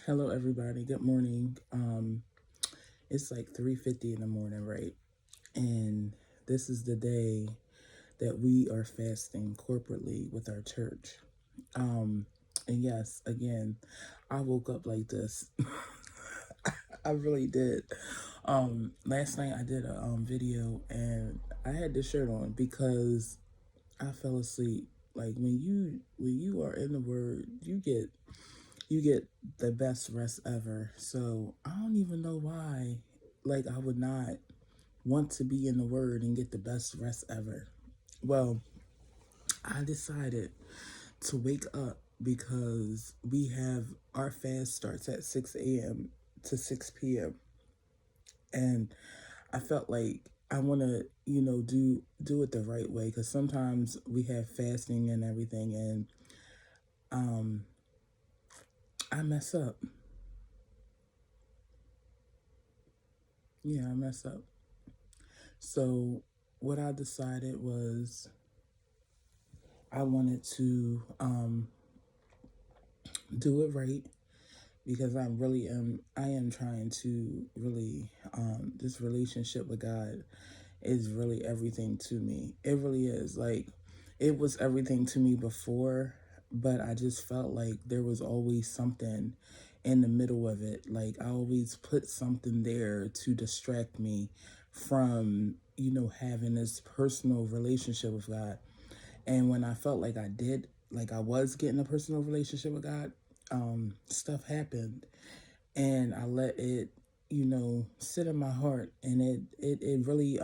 Hello, everybody. Good morning. It's like 3:50 in the morning, right? And this is the day that we are fasting corporately with our church. Um, and yes, again, I woke up like this. I really did. Last night I did a video and I had this shirt on because I fell asleep. Like when you are in the Word, you get the best rest ever. So I don't even know why, like, I would not want to be in the Word and get the best rest ever. Well, I decided to wake up because we have our fast starts at 6 a.m. to 6 p.m. And I felt like I want to, do it the right way because sometimes we have fasting and everything, and um, I mess up. Yeah, I mess up. So what I decided was I wanted to do it right because I am trying to really this relationship with God is really everything to me. It really is. Like, it was everything to me before, but I just felt like there was always something in the middle of it. Like, I always put something there to distract me from, having this personal relationship with God. And when I felt like I was getting a personal relationship with God, stuff happened, and I let it, sit in my heart, and it really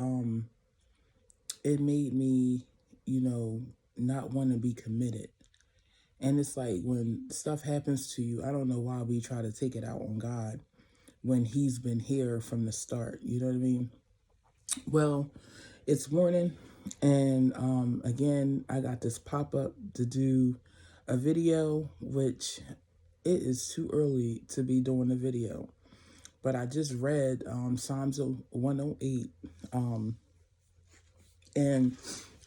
it made me, you know, not want to be committed. And it's like when stuff happens to you, I don't know why we try to take it out on God when He's been here from the start. You know what I mean? Well, it's morning, and again, I got this pop up to do a video, which it is too early to be doing a video. But I just read Psalms 108, and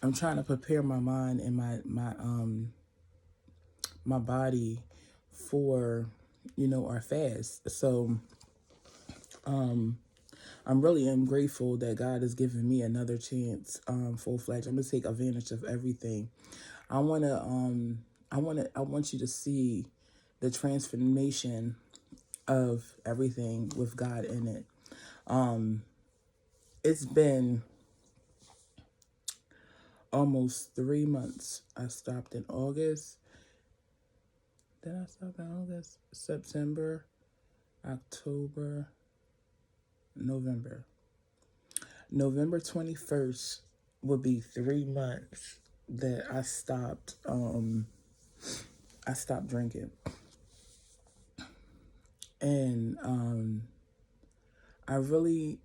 I'm trying to prepare my mind and my body for our fast. So I'm really am grateful that God has given me another chance, full fledged. I'm gonna take advantage of everything. I wanna I want you to see the transformation of everything with God in it. It's been almost 3 months. I stopped in August. Did I stop in August? September, October, November. November 21st will be 3 months that I stopped drinking. And I really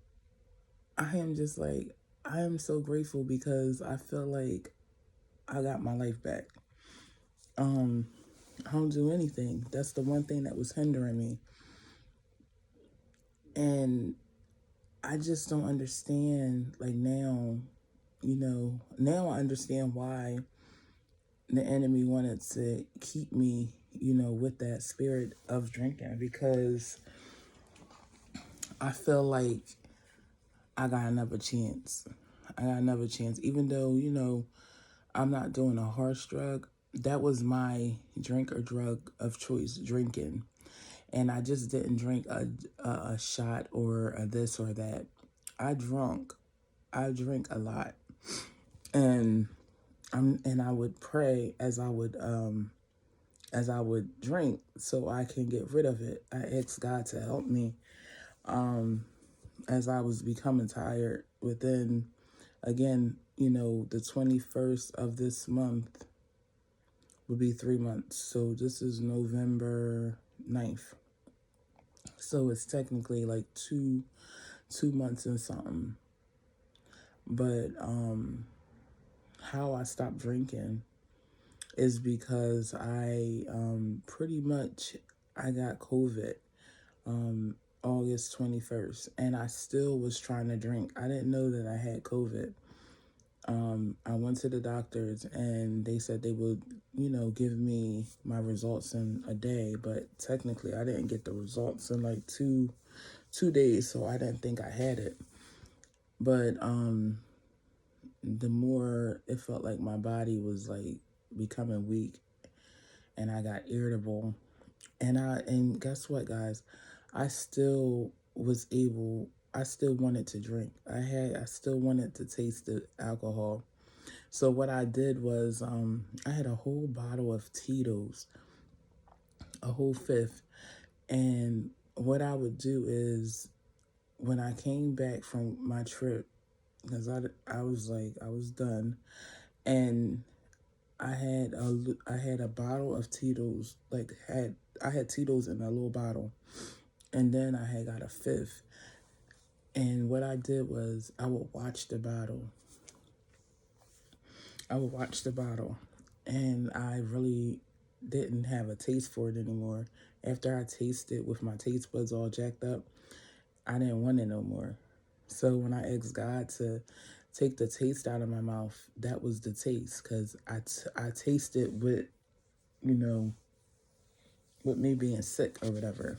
I am just like I am so grateful because I feel like I got my life back. Um I don't do anything. That's the one thing that was hindering me. And I just don't understand, like, now, now I understand why the enemy wanted to keep me, with that spirit of drinking, because I feel like I got another chance. I got another chance, even though, I'm not doing a harsh drug. That was my drink or drug of choice, drinking. And I just didn't drink a shot or a this or that. I drunk. I drink a lot. And I would pray as I would drink so I can get rid of it. I asked God to help me as I was becoming tired. Within, again, the 21st of this month will be 3 months. So this is November 9th. So it's technically like two months and something. But how I stopped drinking is because pretty much I got COVID August 21st, and I still was trying to drink. I didn't know that I had COVID. I went to the doctors and they said they would, give me my results in a day, but technically I didn't get the results in like two days, so I didn't think I had it. But the more it felt like my body was like becoming weak and I got irritable. And guess what, guys? I still was able I still wanted to drink. I still wanted to taste the alcohol. So what I did was I had a whole bottle of Tito's, a whole fifth. And what I would do is when I came back from my trip, because I was like I was done, and I had a bottle of Tito's, I had Tito's in a little bottle, and then I had got a fifth. And what I did was I would watch the bottle. I would watch the bottle, and I really didn't have a taste for it anymore. After I tasted with my taste buds all jacked up, I didn't want it no more. So when I asked God to take the taste out of my mouth, that was the taste, because I tasted you know, with me being sick or whatever.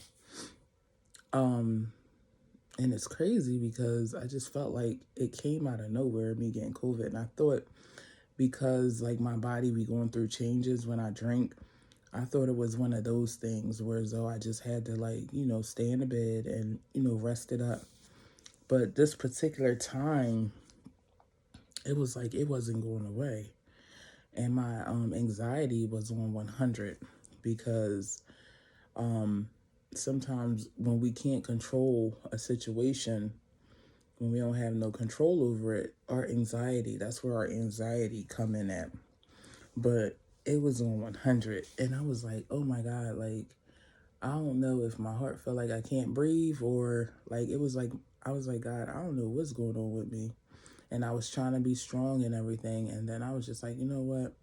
And it's crazy because I just felt like it came out of nowhere, me getting COVID. And I thought because like my body be going through changes when I drink, I thought it was one of those things where as though I just had to like, stay in the bed and, rest it up. But this particular time, it was like it wasn't going away. And my anxiety was on 100 because sometimes when we can't control a situation, when we don't have no control over it, that's where our anxiety come in at. But it was on 100, and I was like, oh my God, like, I don't know if my heart felt like I can't breathe, or like, it was like, I was like, God, I don't know what's going on with me. And I was trying to be strong and everything. And then I was just like, you know what?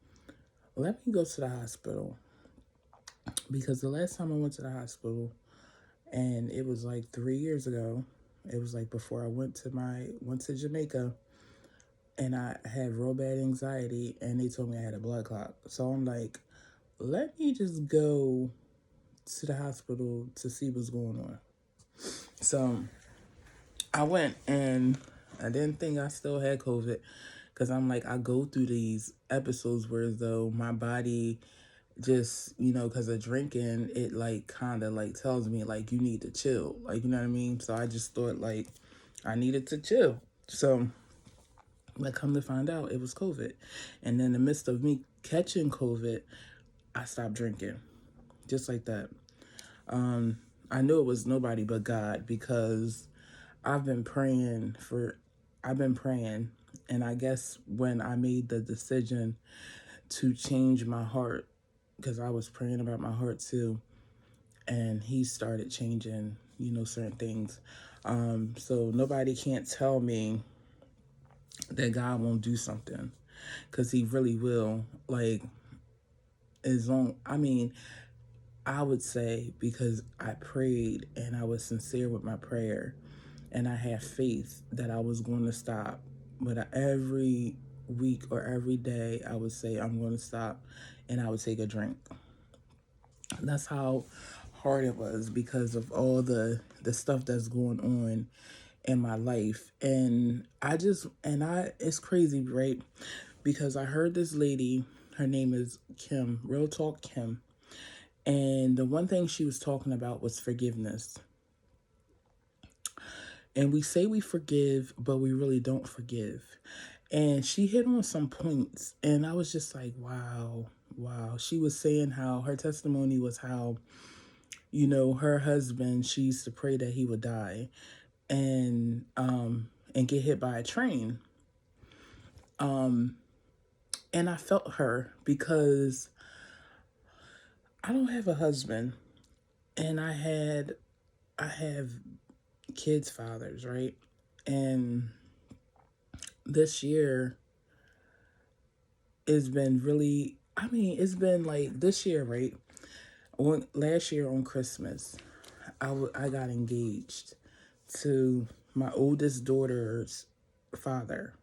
Let me go to the hospital. Because the last time I went to the hospital, and it was like 3 years ago, it was like before I went to Jamaica, and I had real bad anxiety, and they told me I had a blood clot. So I'm like, let me just go to the hospital to see what's going on. So I went, and I didn't think I still had COVID, because I'm like, I go through these episodes where as though my body just, because of drinking, it like kind of like tells me like you need to chill. Like, you know what I mean? So I just thought like I needed to chill. So but come to find out, it was COVID. And in the midst of me catching COVID, I stopped drinking. Just like that. I knew it was nobody but God, because I've been praying for, I've been praying. And I guess when I made the decision to change my heart, because I was praying about my heart too, and he started changing, certain things. So nobody can't tell me that God won't do something, because he really will. Like, as long, I mean, I would say because I prayed and I was sincere with my prayer, and I had faith that I was going to stop. But every week or every day, I would say, I'm going to stop, and I would take a drink. That's how hard it was, because of all the stuff that's going on in my life. And it's crazy, right? Because I heard this lady, her name is Kim, Real Talk Kim. And the one thing she was talking about was forgiveness. And we say we forgive, but we really don't forgive. And she hit on some points, and I was just like, wow, wow. She was saying how her testimony was how, her husband, she used to pray that he would die and get hit by a train. And I felt her, because I don't have a husband, and I have kids' fathers, right? And this year it's been really, it's been like this year, right? Last year on Christmas, I got engaged to my oldest daughter's father.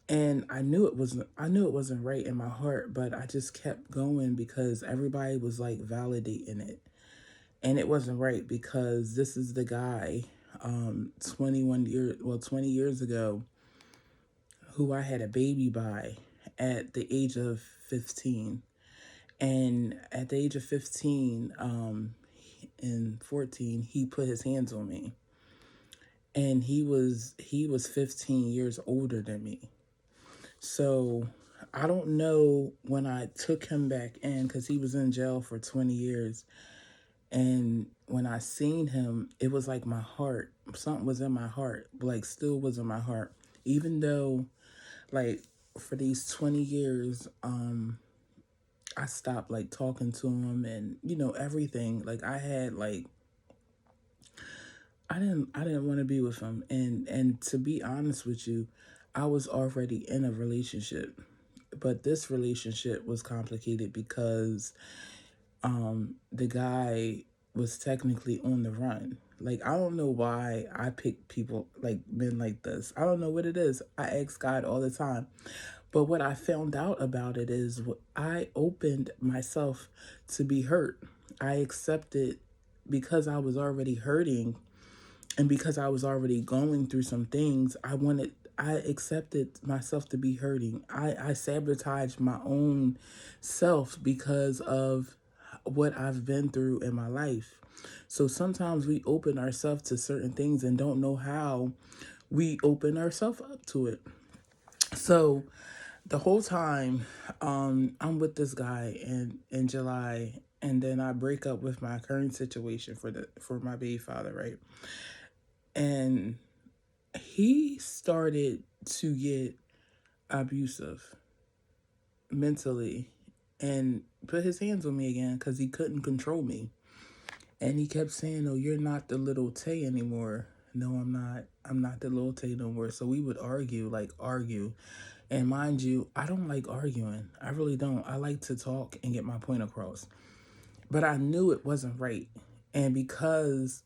And I knew it wasn't right in my heart, but I just kept going because everybody was like validating it. And it wasn't right because this is the guy 20 years ago who I had a baby by at the age of 15. And at the age of 15 and 14, he put his hands on me. And he was 15 years older than me. So I don't know when I took him back in because he was in jail for 20 years. And when I seen him, it was like my heart, something was in my heart, like still was in my heart. Even though, like, for these 20 years, I stopped like talking to him and, everything. Like I had like, I didn't want to be with him. And to be honest with you, I was already in a relationship. But this relationship was complicated because the guy was technically on the run. Like I don't know why I pick people like men like this. I don't know what it is. I ask God all the time. But what I found out about it is I opened myself to be hurt. I accepted because I was already hurting and because I was already going through some things, I accepted myself to be hurting. I sabotaged my own self because of what I've been through in my life. So sometimes we open ourselves to certain things and don't know how we open ourselves up to it. So the whole time, I'm with this guy in July, and then I break up with my current situation for my baby father, right? And he started to get abusive mentally and put his hands on me again because he couldn't control me. And he kept saying, "Oh, you're not the little Tay anymore." No, I'm not. I'm not the little Tay no more. So we would argue, like argue. And mind you, I don't like arguing. I really don't. I like to talk and get my point across. But I knew it wasn't right. And because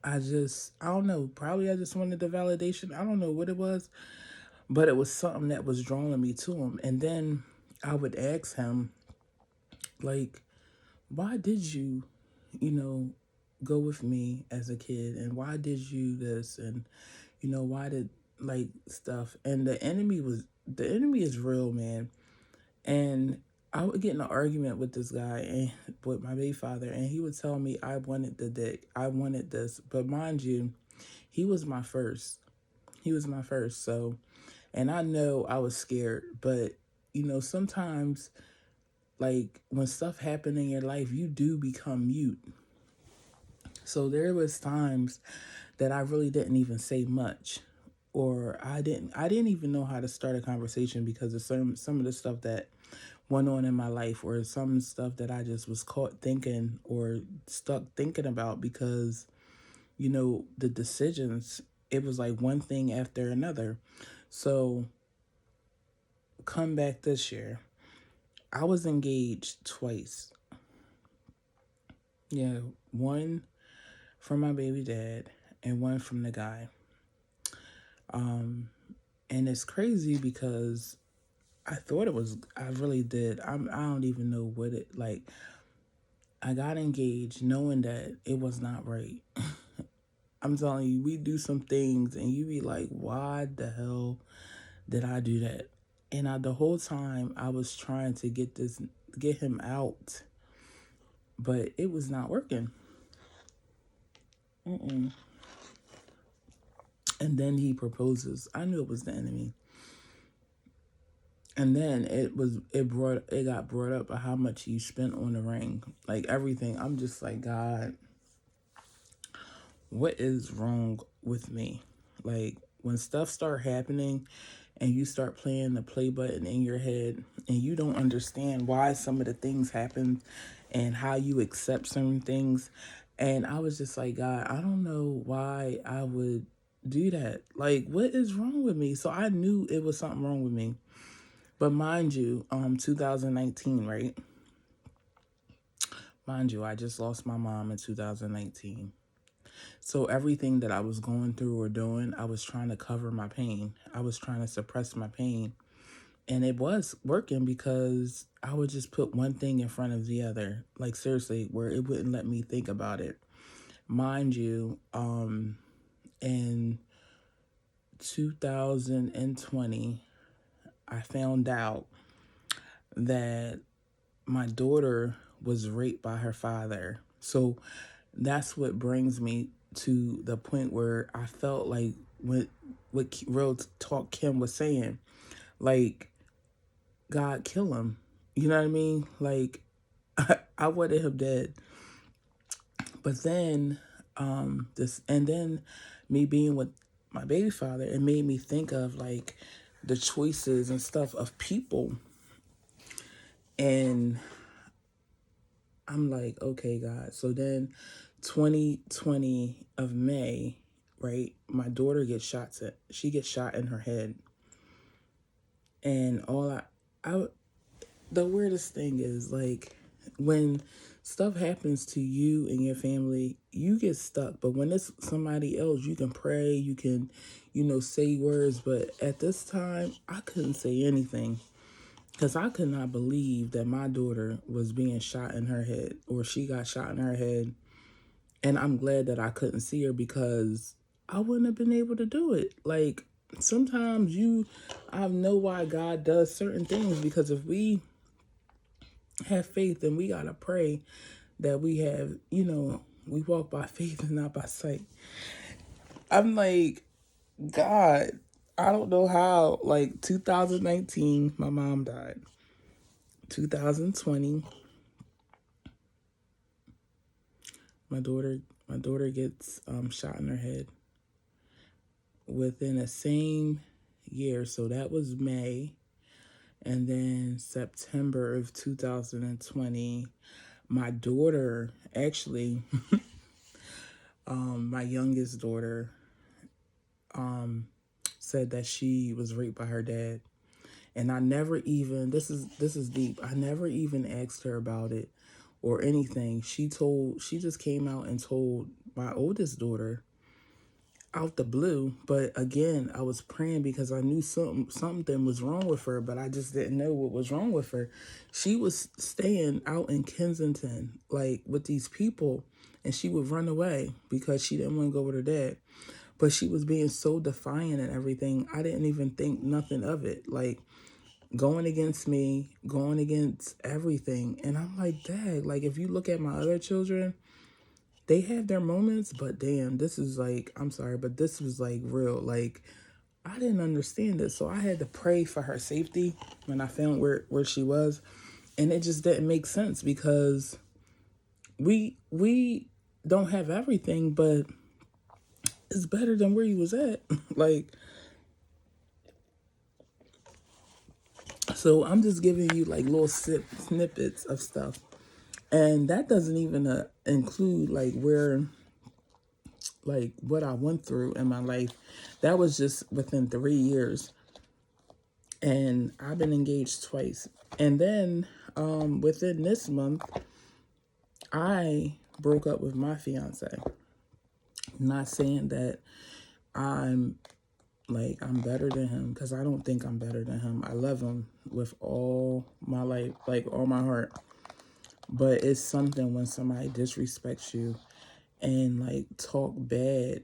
I don't know, probably I just wanted the validation. I don't know what it was, but it was something that was drawing me to him. And then I would ask him, like, why did you, you know, go with me as a kid? And why did you this? And, why did like stuff? And the enemy is real, man. And I would get in an argument with this guy and with my baby father, and he would tell me I wanted the dick, I wanted this. But mind you, he was my first. He was my first. So, and I know I was scared, but sometimes like when stuff happened in your life, you do become mute. So there was times that I really didn't even say much, or I didn't even know how to start a conversation because of some of the stuff that went on in my life, or some stuff that I just was caught thinking or stuck thinking about because the decisions, it was like one thing after another. So come back this year, I was engaged twice. Yeah, one from my baby dad and one from the guy. Um, and it's crazy because I really did. I don't even know what it like. I got engaged knowing that it was not right. I'm telling you, we do some things and you be like, why the hell did I do that? And the whole time I was trying to get him out, but it was not working. Mm-mm. And then he proposes. I knew it was the enemy. And then it got brought up of how much you spent on the ring, like everything. I'm just like, God, what is wrong with me? Like when stuff start happening and you start playing the play button in your head and you don't understand why some of the things happen and how you accept certain things. And I was just like, God, I don't know why I would do that. Like, what is wrong with me? So I knew it was something wrong with me. But mind you, 2019, right? Mind you, I just lost my mom in 2019. So everything that I was going through or doing, I was trying to cover my pain. I was trying to suppress my pain. And it was working because I would just put one thing in front of the other. Like seriously, where it wouldn't let me think about it. Mind you, in 2020, I found out that my daughter was raped by her father. So that's what brings me to the point where I felt like what Real Talk Kim was saying, like, God kill him. You know what I mean? Like, I wanted him dead. But then, and then me being with my baby father, it made me think of like the choices and stuff of people. And I'm like, okay, God. So then 2020 of May, right? My daughter she gets shot in her head. And the weirdest thing is like when stuff happens to you and your family, you get stuck. But when it's somebody else, you can pray, you can, say words. But at this time, I couldn't say anything because I could not believe that my daughter was being shot in her head or she got shot in her head. And I'm glad that I couldn't see her because I wouldn't have been able to do it. Like sometimes I know why God does certain things because if we have faith and we got to pray that we have, we walk by faith and not by sight. I'm like, God, I don't know how. Like 2019, my mom died. 2020, my daughter gets shot in her head. Within the same year, so that was May, and then September of 2020, my daughter actually, my youngest daughter, said that she was raped by her dad. And I never even, this is deep. I never even asked her about it or anything. She just came out and told my oldest daughter out the blue. But again, I was praying because I knew something was wrong with her, but I just didn't know what was wrong with her. She was staying out in Kensington, like with these people, and she would run away because she didn't want to go with her dad. But she was being so defiant and everything. I didn't even think nothing of it. Like going against me, going against everything. And I'm like, Dad, like if you look at my other children, they have their moments, but damn, this is like, I'm sorry, but this was like real. Like I didn't understand it. So I had to pray for her safety when I found where she was. And it just didn't make sense because we don't have everything, but it's better than where you was at. Like, so I'm just giving you like little snippets of stuff. And that doesn't even include like what I went through in my life. That was just within 3 years. And I've been engaged twice. And then within this month, I broke up with my fiance. Not saying that I'm I'm better than him because I don't think I'm better than him. I love him with all my life, like all my heart. But it's something when somebody disrespects you and like talk bad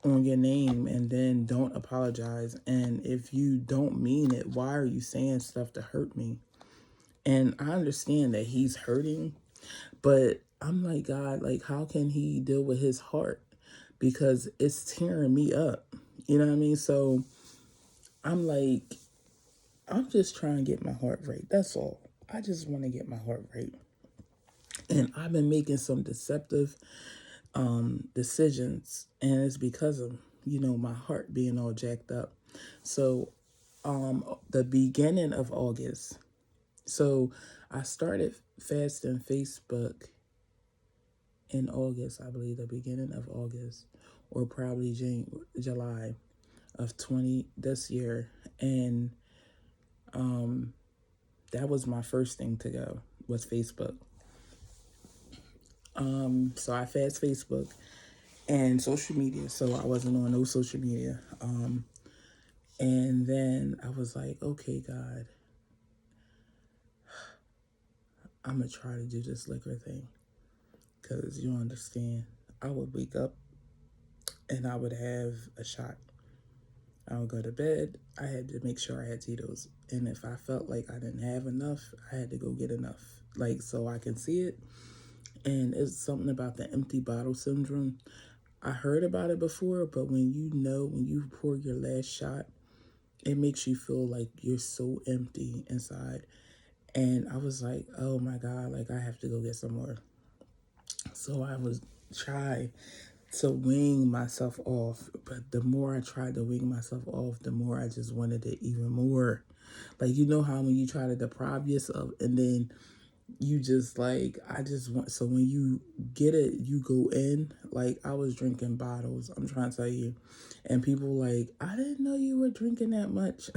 on your name and then don't apologize. And if you don't mean it, why are you saying stuff to hurt me? And I understand that he's hurting, but I'm like, God, like, how can he deal with his heart? Because it's tearing me up. You know what I mean? So I'm like, I'm just trying to get my heart right. That's all. I just want to get my heart right. And I've been making some deceptive decisions, and it's because of, my heart being all jacked up. So the beginning of August, so I started fasting Facebook in August, I believe, the beginning of August, or probably July of 20 this year. And that was my first thing to go, was Facebook. So I fast Facebook, and social media. So I wasn't on no social media. And then I was like, okay, God, I'm going to try to do this liquor thing. Because you understand, I would wake up and I would have a shot. I would go to bed. I had to make sure I had Tito's. And if I felt like I didn't have enough, I had to go get enough. Like, so I can see it. And it's something about the empty bottle syndrome. I heard about it before, but when you pour your last shot, it makes you feel like you're so empty inside. And I was like, oh my God, like I have to go get some more. So I was try to wing myself off. But the more I tried to wing myself off, the more I just wanted it even more. Like, you know how when you try to deprive yourself and then you just like, I just want, so when you get it, you go in. Like, I was drinking bottles, I'm trying to tell you. And people like, I didn't know you were drinking that much.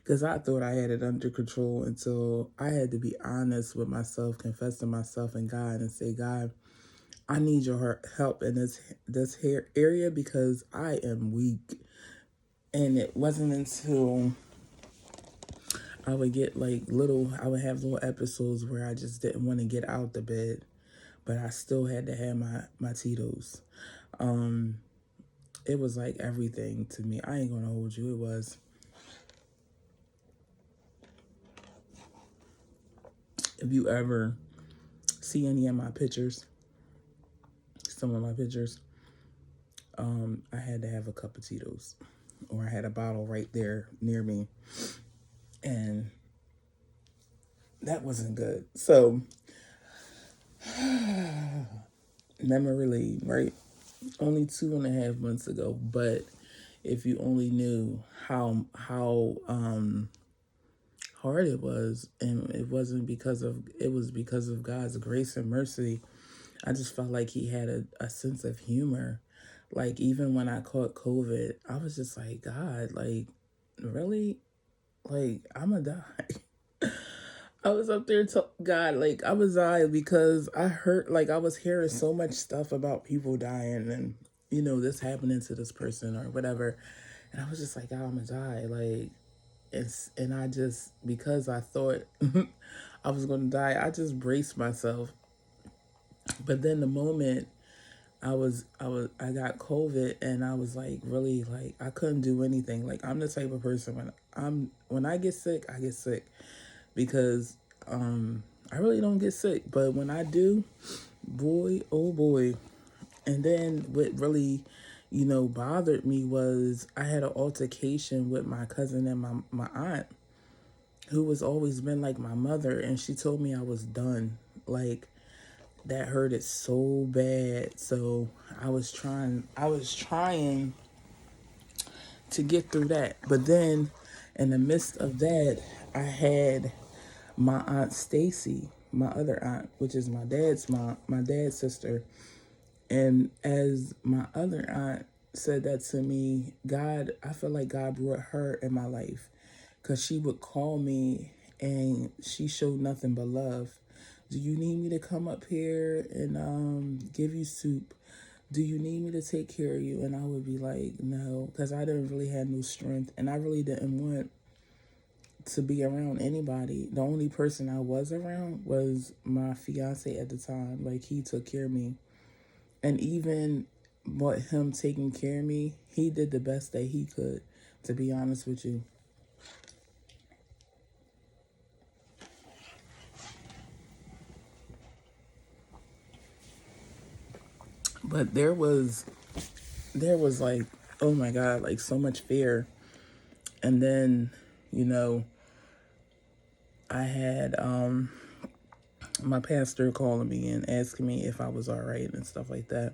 Because I thought I had it under control until I had to be honest with myself, confess to myself and God and say, God, I need your help in this hair area because I am weak. And it wasn't until I would get like I would have little episodes where I just didn't want to get out the bed, but I still had to have my Tito's. It was like everything to me. I ain't gonna hold you. It was. If you ever see any of my pictures, some of my pictures, I had to have a cup of Tito's, or I had a bottle right there near me, and that wasn't good. So memory lane, right? Only 2.5 months ago, but if you only knew how hard it was, and it was because of God's grace and mercy. I just felt like He had a sense of humor. Like, even when I caught COVID, I was just like, God, like, really, like, I'm gonna die. I was up there to God, like I was dying because I heard, like I was hearing so much stuff about people dying and this happening to this person or whatever, and I was just like, God, I'm gonna die, like and I just, because I thought I was gonna die, I just braced myself. But then the moment I got COVID and I was like, really, like I couldn't do anything. Like, I'm the type of person when I get sick, I get sick because I really don't get sick, but when I do, boy, oh boy. And then what really, bothered me was I had an altercation with my cousin and my aunt, who was always been like my mother, and she told me I was done. Like, that hurted so bad. So I was trying to get through that. But then in the midst of that, I had my aunt Stacy, my other aunt, which is my dad's mom, my dad's sister. And as my other aunt said that to me, I feel like God brought her in my life because she would call me and she showed nothing but love. Do you need me to come up here and give you soup? Do you need me to take care of you? And I would be like, no, because I didn't really have no strength and I really didn't want to be around anybody. The only person I was around was my fiance at the time. Like, he took care of me. And even what him taking care of me, he did the best that he could, to be honest with you. But there was like, oh my God, like so much fear. And then, you know, I had my pastor calling me and asking me if I was all right and stuff like that.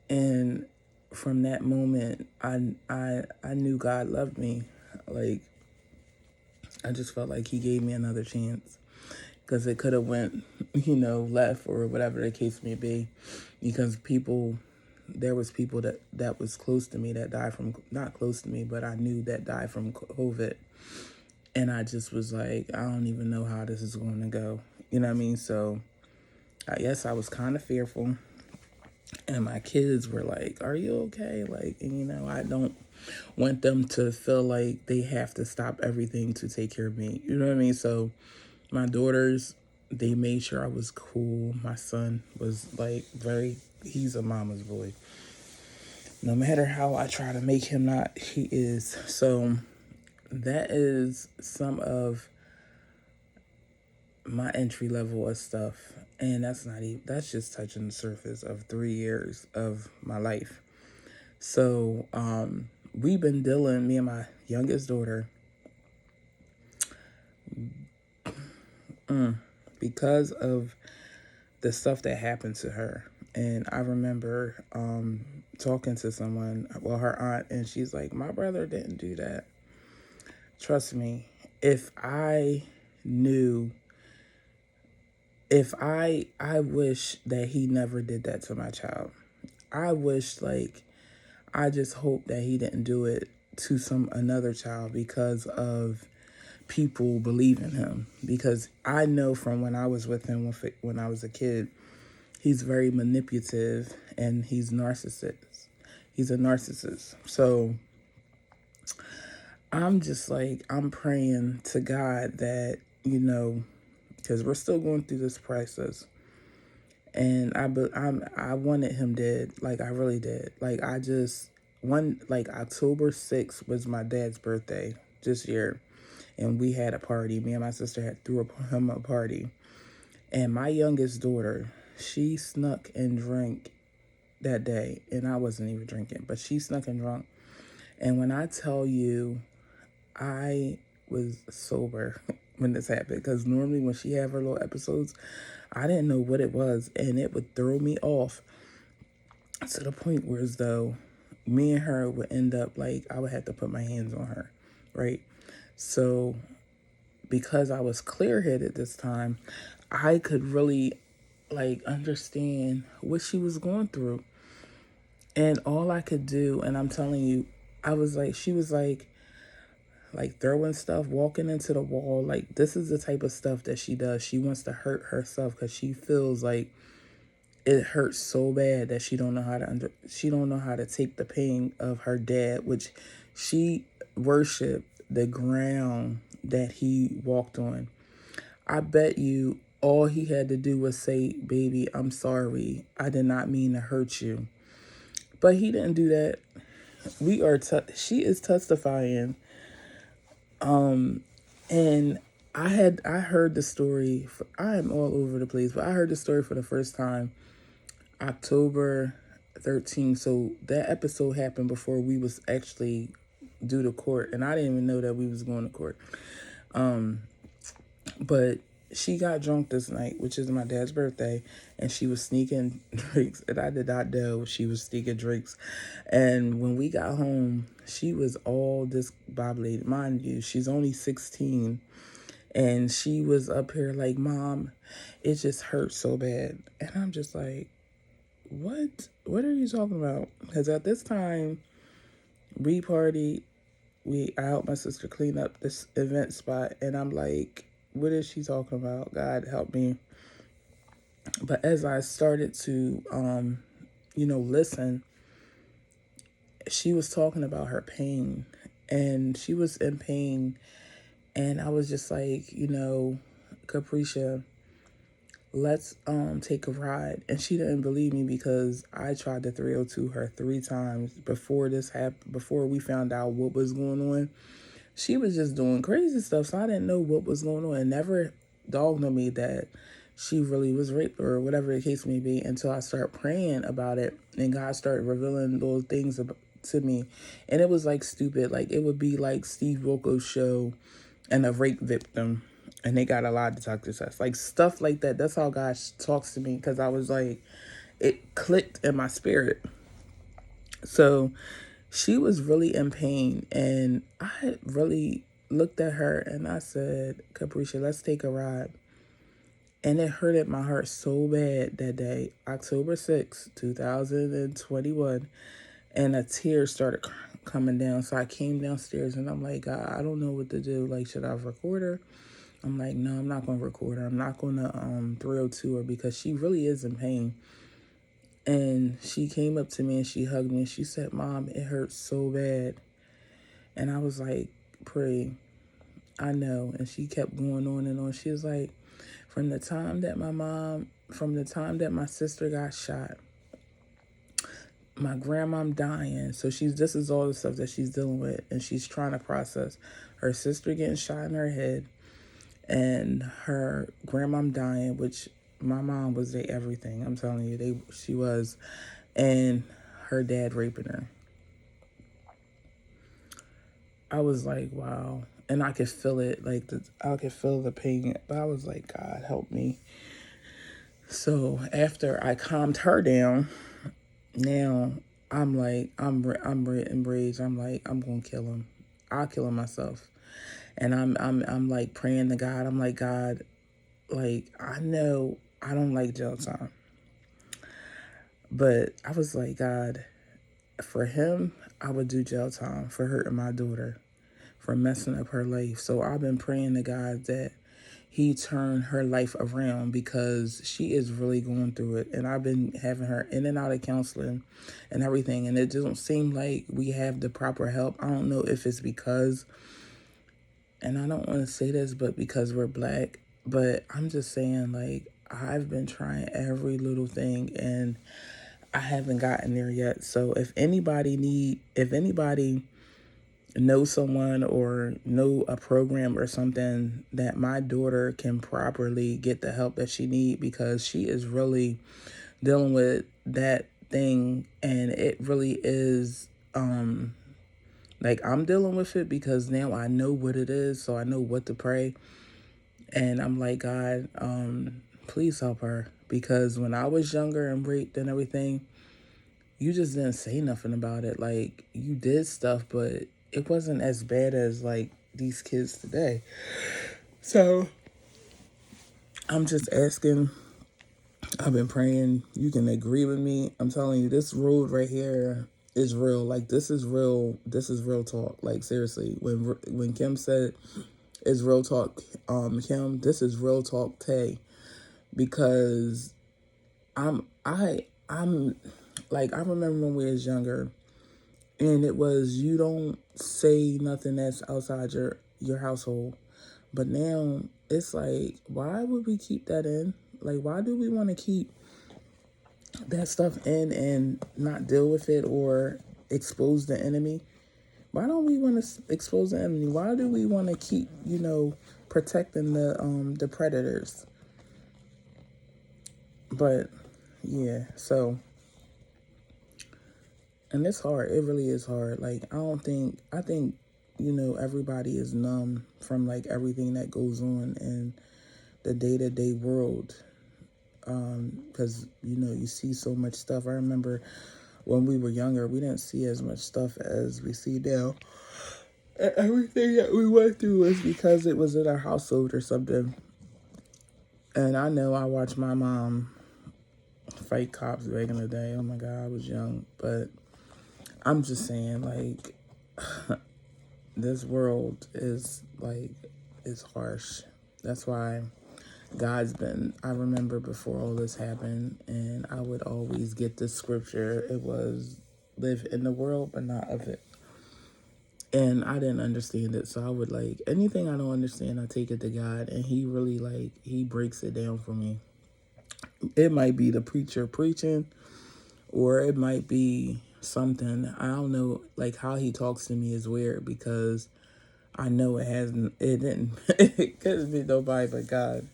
And from that moment, I knew God loved me. Like, I just felt like He gave me another chance, because it could have went, left or whatever the case may be. Because there was people that was close to me that died from, not close to me, but I knew that died from COVID. And I just was like, I don't even know how this is going to go. You know what I mean? So I guess I was kind of fearful. And my kids were like, "Are you okay?" Like, and I don't want them to feel like they have to stop everything to take care of me. You know what I mean? So my daughters, they made sure I was cool. My son was like he's a mama's boy. No matter how I try to make him not, he is. So that is some of my entry level of stuff. And that's not even, that's just touching the surface of 3 years of my life. So, we've been dealing, me and my youngest daughter, because of the stuff that happened to her. And I remember talking to someone, well, her aunt, and she's like, "My brother didn't do that." Trust me, if I knew, if I wish that he never did that to my child. I wish, like, I just hope that he didn't do it to some another child because of people believing him. Because I know from when I was with him when I was a kid, he's very manipulative and he's narcissist. He's a narcissist. So I'm just like, I'm praying to God that, because we're still going through this process. And I wanted him dead. Like, I really did. Like, like October 6th was my dad's birthday this year. And we had a party. Me and my sister had threw him a party. And my youngest daughter, she snuck and drank that day. And I wasn't even drinking, but she snuck and drank. And when I tell you, I was sober when this happened. Because normally when she had her little episodes, I didn't know what it was. And it would throw me off to the point where as though me and her would end up like I would have to put my hands on her, right? So because I was clear-headed this time, I could really like understand what she was going through. And all I could do, and I'm telling you, I was like, she was like throwing stuff, walking into the wall. Like, this is the type of stuff that she does. She wants to hurt herself because she feels like it hurts so bad that she don't know how to take the pain of her dad, which she worshiped the ground that he walked on. I bet you all he had to do was say, "Baby, I'm sorry. I did not mean to hurt you." But he didn't do that. She is testifying. And I heard the story. I am all over the place, but I heard the story for the first time October 13th. So that episode happened before we was actually due to court, and I didn't even know that we was going to court. But she got drunk this night, which is my dad's birthday, and she was sneaking drinks, and I did not know she was sneaking drinks. And when we got home, she was all discombobulated. Mind you, she's only 16, and she was up here like, "Mom, it just hurts so bad." And I'm just like, what are you talking about? Because at this time, we partied. I helped my sister clean up this event spot, and I'm like, what is she talking about? God help me. But as I started to, listen, she was talking about her pain, and she was in pain, and I was just like, Capricia, let's take a ride. And she didn't believe me because I tried to 302 her 3 times before this happened, before we found out what was going on. She was just doing crazy stuff, so I didn't know what was going on. It never dawned on me that she really was raped or whatever the case may be until I started praying about it, and God started revealing those things to me. And it was like stupid. Like, it would be like Steve Wilkos show and a rape victim, and they got a lie detector test, like stuff like that. That's how God talks to me, because I was like, it clicked in my spirit. So she was really in pain, and I really looked at her and I said, "Capricia, let's take a ride." And it hurted my heart so bad that day, October 2021, and a tear started coming down. So I came downstairs and I'm like, "God, I don't know what to do. Like, should I record her?" I'm like, "No, I'm not going to record her. I'm not going to 302 her because she really is in pain." And she came up to me and she hugged me and she said, "Mom, it hurts so bad." And I was like, "Pray, I know." And she kept going on and on. She was like, from the time that my sister got shot, my grandmom dying. So this is all the stuff that she's dealing with. And she's trying to process her sister getting shot in her head and her grandmom dying, which my mom was their everything. I'm telling you, she was. And her dad raping her. I was like, wow. And I could feel it, like I could feel the pain. But I was like, God, help me. So after I calmed her down, now I'm like, I'm enraged. I'm like, I'm gonna kill him. I'll kill him myself. And I'm like praying to God. I'm like, God, like I know I don't like jail time, but I was like, God, for him, I would do jail time for hurting my daughter, for messing up her life. So I've been praying to God that he turned her life around because she is really going through it. And I've been having her in and out of counseling and everything. And it doesn't seem like we have the proper help. I don't know if it's because, and I don't want to say this, but because we're black. But I'm just saying, like, I've been trying every little thing and I haven't gotten there yet. So if anybody know someone or know a program or something that my daughter can properly get the help that she need, because she is really dealing with that thing, and it really is like I'm dealing with it because now I know what it is, so I know what to pray. And I'm like, God, please help her, because when I was younger and raped and everything, you just didn't say nothing about it. Like, you did stuff, but it wasn't as bad as like these kids today. So I'm just asking. I've been praying. You can agree with me. I'm telling you, this road right here is real. Like, this is real. This is real talk. Like, seriously, when Kim said it's real talk, Kim, this is real talk, Tay, because I'm like, I remember when we was younger. And it was, you don't say nothing that's outside your household. But now it's like, why would we keep that in? Like, why do we want to keep that stuff in and not deal with it or expose the enemy? Why don't we want to expose the enemy? Why do we want to keep, protecting the predators? But yeah, so, and it's hard. It really is hard. Like, I think, everybody is numb from like everything that goes on in the day-to-day world. Because, you see so much stuff. I remember when we were younger, we didn't see as much stuff as we see now. And everything that we went through was because it was in our household or something. And I know I watched my mom fight cops back in the day. Oh my God, I was young. But I'm just saying, like, this world is like, is harsh. That's why I remember before all this happened, and I would always get this scripture. It was, live in the world, but not of it. And I didn't understand it. So I would, like, anything I don't understand, I take it to God, and he really, like, he breaks it down for me. It might be the preacher preaching, or it might be something. I don't know, like, how he talks to me is weird, because I know it didn't, it couldn't be nobody but God.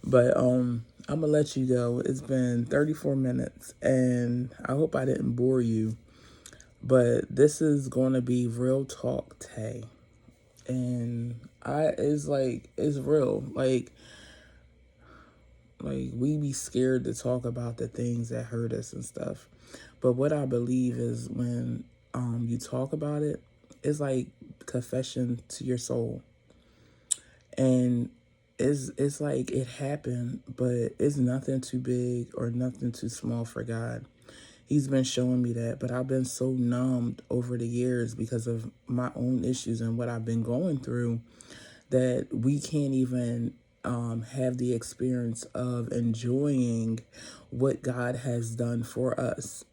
But I'm gonna let you go. It's been 34 minutes, and I hope I didn't bore you. But this is gonna be real talk, Tay, and it's real. Like we be scared to talk about the things that hurt us and stuff. But what I believe is when you talk about it, it's like confession to your soul. And it's like it happened, but it's nothing too big or nothing too small for God. He's been showing me that, but I've been so numbed over the years because of my own issues and what I've been going through that we can't even have the experience of enjoying what God has done for us.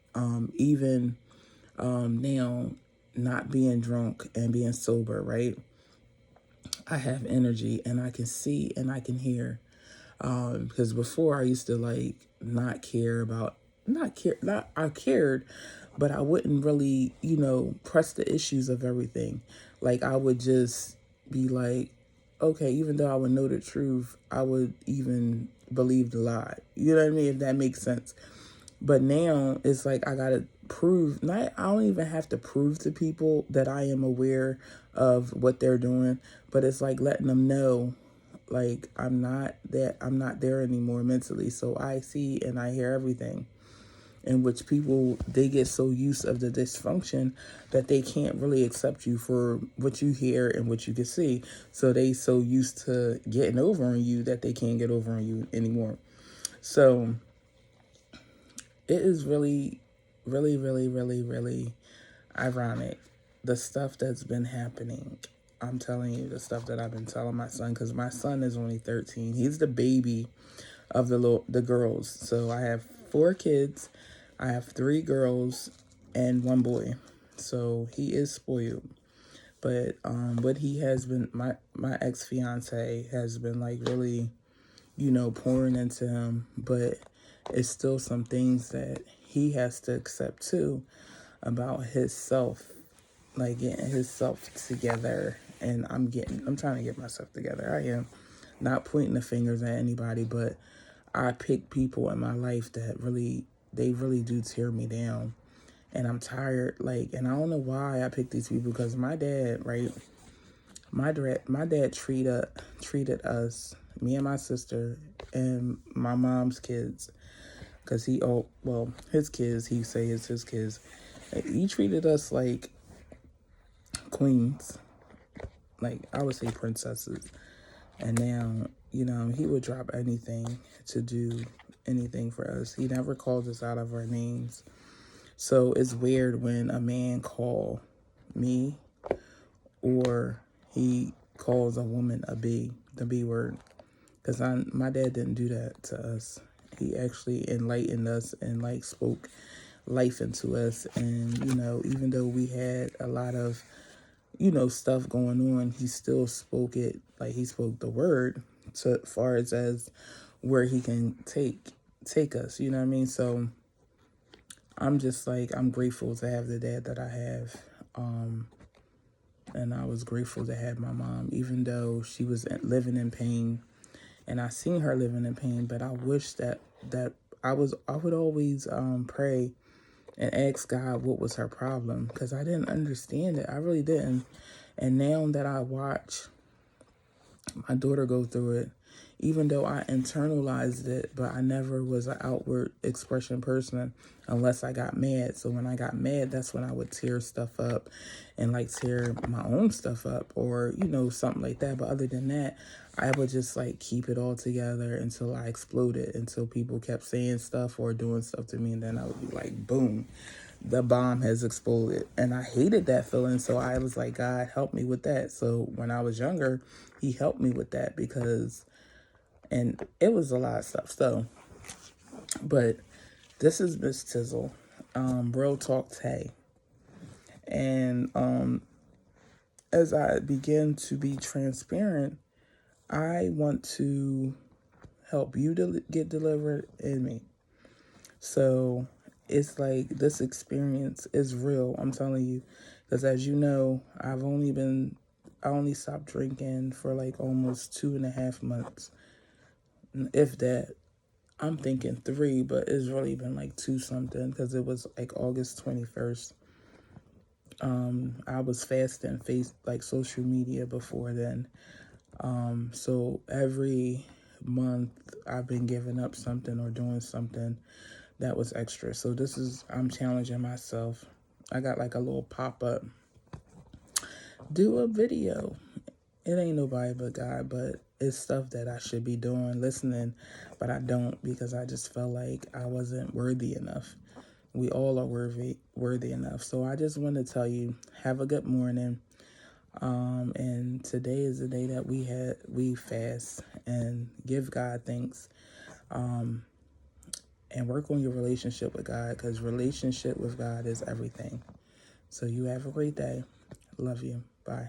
Even now, not being drunk and being sober, right? I have energy and I can see and I can hear. Because before I used to like not care about, not care, not, I cared, but I wouldn't really, press the issues of everything. Like I would just be like, okay, even though I would know the truth, I would even believe the lie. You know what I mean? If that makes sense. But now it's like I gotta prove, not, I don't even have to prove to people that I am aware of what they're doing, but it's like letting them know like I'm not there anymore mentally. So I see and I hear everything. In which people, they get so used of the dysfunction that they can't really accept you for what you hear and what you can see. So they so used to getting over on you that they can't get over on you anymore. So it is really, really, really, really, really ironic, the stuff that's been happening. I'm telling you the stuff that I've been telling my son, because my son is only 13. He's the baby of the girls. So I have 4 kids. I have 3 girls and 1 boy. So he is spoiled. But what he has been, my ex fiance has been like really, pouring into him. But it's still some things that he has to accept too about his self, like getting his self together. And I'm trying to get myself together. I am not pointing the fingers at anybody, but I pick people in my life that really, they really do tear me down. And I'm tired, like, and I don't know why I pick these people, because my dad, right? My dad treated us, me and my sister, and my mom's kids, because his kids, he say it's his kids. He treated us like queens, like I would say princesses. And now, he would drop anything to do anything for us. He never called us out of our names. So it's weird when a man call me, or he calls a woman the B word. Because my dad didn't do that to us. He actually enlightened us and like spoke life into us. And, even though we had a lot of, stuff going on, he still spoke it, like he spoke the word to far as where he can take us, you know what I mean? So I'm just like, I'm grateful to have the dad that I have. And I was grateful to have my mom, even though she was living in pain, and I seen her living in pain. But I wish that I would always pray and ask God what was her problem, because I didn't understand it. I really didn't. And now that I watch my daughter go through it, even though I internalized it, but I never was an outward expression person unless I got mad. So when I got mad, that's when I would tear stuff up and like tear my own stuff up, or, something like that. But other than that, I would just like keep it all together until I exploded, until people kept saying stuff or doing stuff to me. And then I would be like, boom, the bomb has exploded. And I hated that feeling. So I was like, God, help me with that. So when I was younger, he helped me with that, and it was a lot of stuff. So, but this is Miss Tizzle, Real Talk Tay. And as I begin to be transparent, I want to help you to get delivered and me. So it's like this experience is real. I'm telling you, because as you know, I only stopped drinking for like almost 2.5 months, if that. I'm thinking 3, but it's really been like 2 something, because it was like August 21st. I was fasting like social media before then. So every month I've been giving up something or doing something that was extra. So I'm challenging myself. I got like a little pop-up. Do a video. It ain't nobody but God, but it's stuff that I should be doing, listening, but I don't, because I just felt like I wasn't worthy enough. We all are worthy enough. So I just want to tell you, have a good morning. And today is the day that we fast, and give God thanks, and work on your relationship with God, because relationship with God is everything. So you have a great day. Love you. Bye.